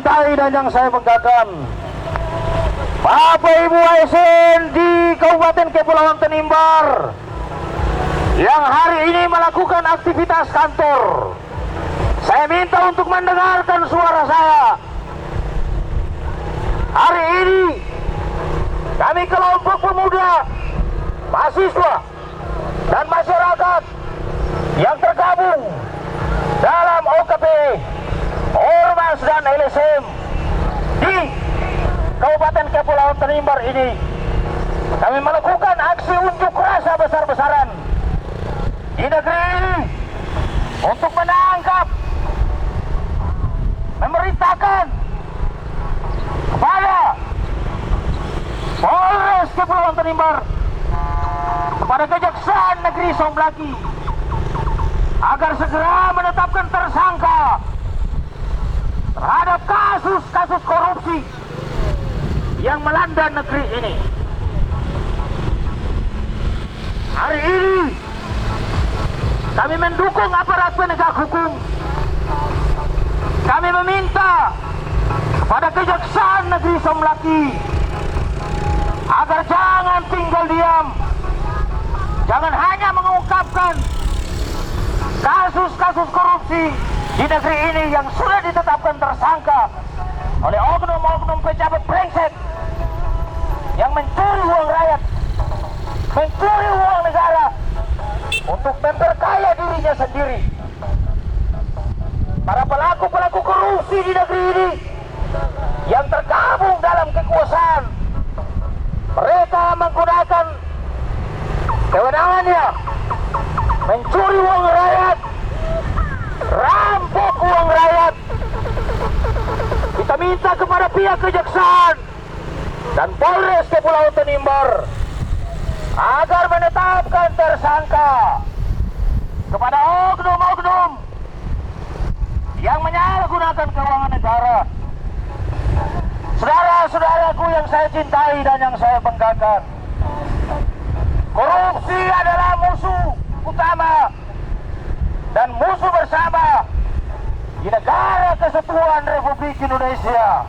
Dan yang saya banggakan, Bapak Ibu ASN di Kabupaten Kepulauan Tanimbar yang hari ini melakukan aktivitas kantor, saya minta untuk mendengarkan suara saya. Hari ini kami kelompok pemuda, mahasiswa dan masyarakat yang tergabung dalam OKP, Ormas dan LSM di Kabupaten Kepulauan Tanimbar ini, kami melakukan aksi unjuk rasa besar-besaran di negeri ini untuk menangkap, memerintahkan kepada Polres Kepulauan Tanimbar, kepada Kejaksaan Negeri Somblaki agar segera menetapkan tersangka terhadap kasus-kasus korupsi yang melanda negeri ini. Hari ini kami mendukung aparat penegak hukum. Kami meminta kepada Kejaksaan Negeri Somblaki agar jangan tinggal diam, jangan hanya mengungkapkan kasus-kasus korupsi di negeri ini yang sudah ditetapkan tersangka oleh oknum-oknum pejabat brengsek yang mencuri uang rakyat, mencuri uang negara untuk memperkaya dirinya sendiri. Para pelaku-pelaku korupsi di negeri ini yang tergabung dalam kekuasaan, mereka menggunakan kewenangannya mencuri uang rakyat, rampok uang rakyat. Kita minta kepada pihak Kejaksaan dan Polres Kepulauan Tanimbar agar menetapkan tersangka kepada oknum-oknum yang menyalahgunakan keuangan negara. Saudara-saudaraku yang saya cintai dan yang saya banggakan, korupsi adalah musuh utama dan musuh bersama di negara kesatuan Republik Indonesia.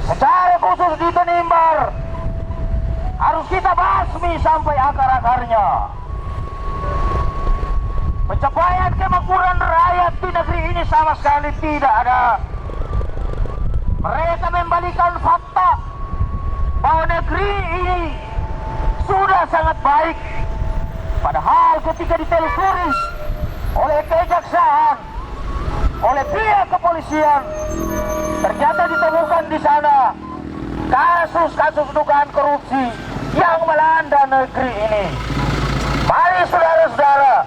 Secara khusus di Tanimbar harus kita basmi sampai akar-akarnya. Pencapaian kemakmuran rakyat di negeri ini sama sekali tidak ada. Mereka membalikan fakta bahwa negeri ini sudah sangat baik, padahal ketika ditelusuri oleh Kejaksaan, oleh pihak kepolisian, ternyata ditemukan di sana kasus-kasus dugaan korupsi yang melanda negeri ini. Mari saudara-saudara,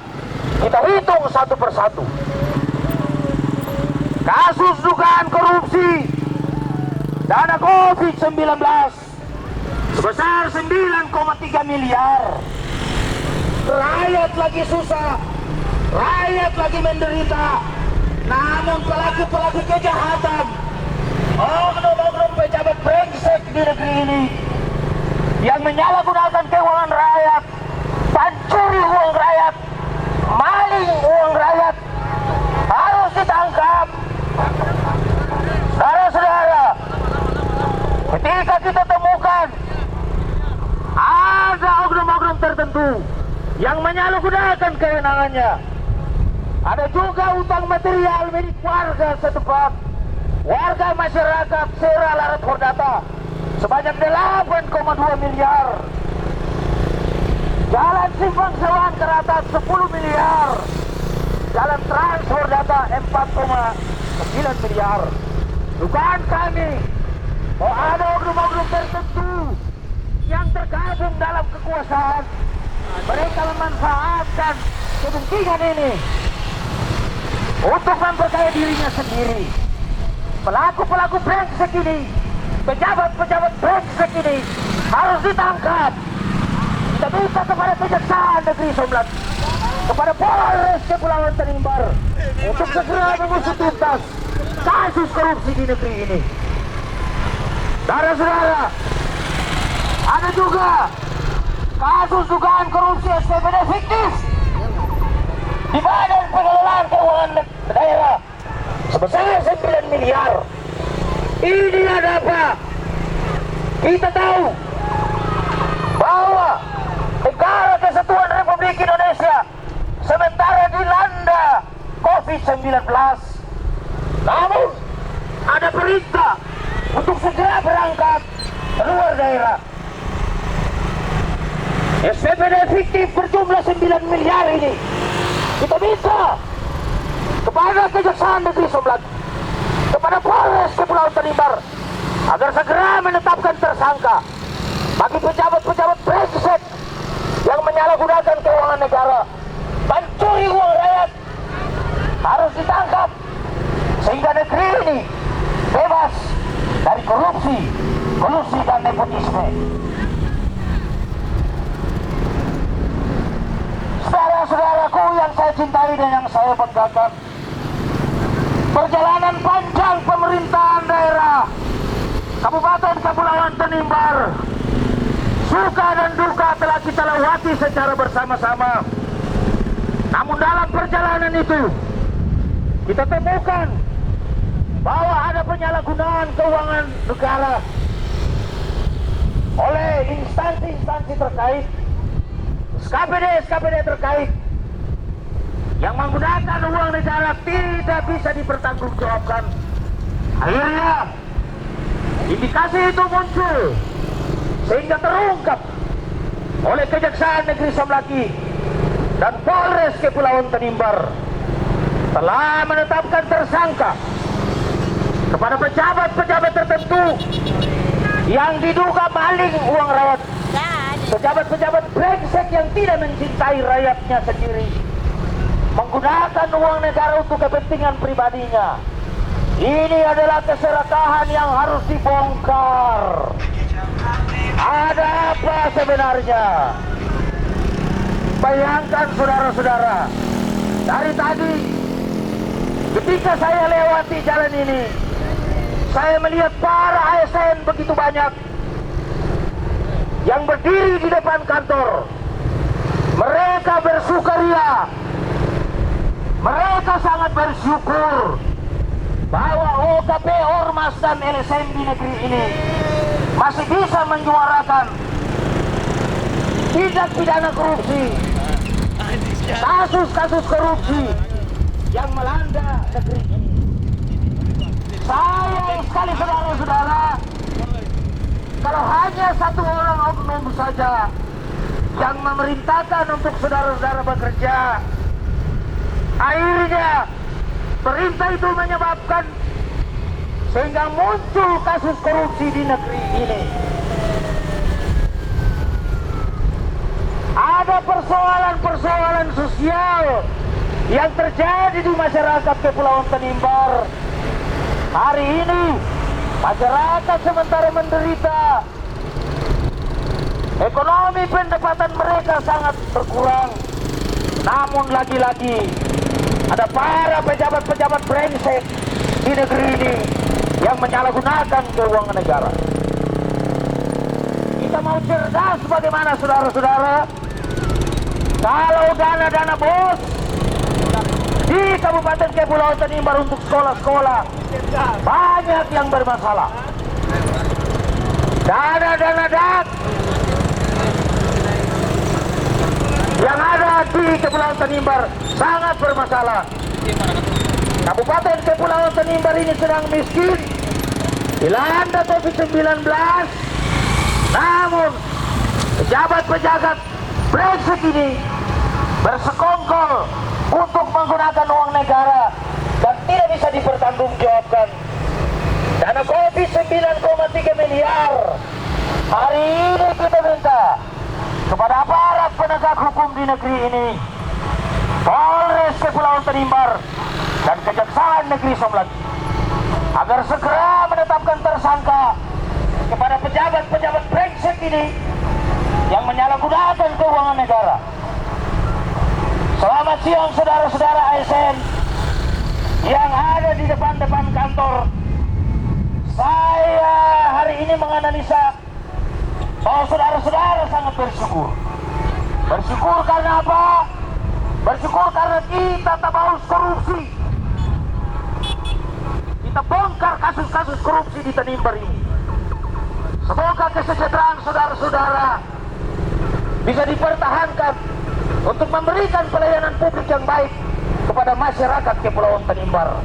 kita hitung satu persatu. Kasus dugaan korupsi dana COVID-19 sebesar 9,3 miliar. Rakyat lagi susah, rakyat lagi menderita, namun pelaku-pelaku kejahatan, oknum-oknum pejabat brengsek di negeri ini yang menyalahgunakan keuangan rakyat, pencuri uang rakyat, maling uang rakyat, harus ditangkap. Saudara-saudara, ketika kita temukan ada oknum-oknum tertentu yang menyalahgunakan kewenangannya, ada juga utang material milik warga setempat, warga masyarakat Sera Larat Hordata sebanyak 8,2 miliar, jalan Simpang Sewan Keratat 10 miliar, jalan Trans Hordata 4,9 miliar. Dugaan kami bahwa ada oknum-oknum tertentu yang tergabung dalam kekuasaan, mereka memanfaatkan kepentingan ini untuk memperkaya dirinya sendiri. Pelaku-pelaku brengsek ini, pejabat-pejabat brengsek ini harus ditangkap. Kita minta kepada Kejaksaan Negeri Somblaki, kepada Polres Kepulauan Tanimbar untuk segera mengusut tuntas kasus korupsi di negeri ini. Saudara-saudara, ada juga kasus dugaan korupsi SPBD fiktif di Badan Pengelolaan Keuangan Daerah sebesar 9 miliar. Ini ada apa? Kita tahu bahwa negara kesatuan Republik Indonesia sementara dilanda COVID-19. Namun ada perintah untuk segera berangkat keluar daerah. SPPD fiktif berjumlah 9 miliar ini kita minta kepada Kejaksaan Negeri Sumbang, kepada Polres Kepulauan Tanimbar agar segera menetapkan tersangka bagi pejabat-pejabat brengsek yang menyalahgunakan keuangan negara, mencuri uang rakyat, harus ditangkap sehingga negeri ini bebas dari korupsi, kolusi dan nepotisme. Saudara-saudaraku yang saya cintai dan yang saya banggakan, perjalanan panjang pemerintahan daerah Kabupaten Kepulauan Tanimbar, suka dan duka telah kita lewati secara bersama-sama. Namun dalam perjalanan itu kita temukan bahwa ada penyalahgunaan keuangan negara oleh instansi-instansi terkait, SKPD terkait yang menggunakan uang negara tidak bisa dipertanggungjawabkan. Akhirnya indikasi itu muncul sehingga terungkap oleh Kejaksaan Negeri Samlaki dan Polres Kepulauan Tanimbar telah menetapkan tersangka kepada pejabat-pejabat tertentu yang diduga maling uang rakyat, pejabat-pejabat brengsek yang tidak mencintai rakyatnya sendiri, menggunakan uang negara untuk kepentingan pribadinya. Ini adalah keserakahan yang harus dibongkar. Ada apa sebenarnya? Bayangkan saudara-saudara, dari tadi ketika saya lewati jalan ini, saya melihat para ASN begitu banyak yang berdiri di depan kantor. Mereka bersukaria, mereka sangat bersyukur bahwa OKP, Ormas dan LSM di negeri ini masih bisa menyuarakan tindak pidana korupsi, kasus-kasus korupsi yang melanda negeri ini. Sayang sekali saudara-saudara, kalau hanya satu orang oknum saja yang memerintahkan untuk saudara-saudara bekerja, akhirnya perintah itu menyebabkan sehingga muncul kasus korupsi di negeri ini. Ada persoalan-persoalan sosial yang terjadi di masyarakat Kepulauan Tanimbar. Hari ini masyarakat sementara menderita, ekonomi pendapatan mereka sangat berkurang. Namun lagi-lagi ada para pejabat-pejabat brengsek di negeri ini yang menyalahgunakan keuangan negara. Kita mau cerdas bagaimana saudara-saudara? Kalau dana-dana bos di Kabupaten Kepulauan Tanimbar untuk sekolah-sekolah banyak yang bermasalah. Dana-dana DAT yang ada di Kepulauan Tanimbar sangat bermasalah. Kabupaten Kepulauan Tanimbar ini sedang miskin, dilanda COVID-19. Namun pejabat-pejabat brengsek ini bersekongkol untuk menggunakan uang negara dan tidak bisa dipertanggungjawabkan. Dana COVID 9,3 miliar. Hari ini kita minta kepada aparat penegak hukum di negeri ini, Polres Kepulauan Tanimbar dan Kejaksaan Negeri Sumbang, agar segera menetapkan tersangka kepada pejabat-pejabat brengsek ini yang menyalahgunakan keuangan negara. Selamat siang saudara-saudara ASN yang ada di depan-depan kantor. Saya hari ini menganalisa bahwa saudara-saudara sangat bersyukur. Bersyukur karena apa? Bersyukur karena kita tak haus korupsi. kita bongkar kasus-kasus korupsi di Tanimbar ini. Semoga kesejahteraan saudara-saudara bisa dipertahankan untuk memberikan pelayanan publik yang baik kepada masyarakat Kepulauan Tanimbar.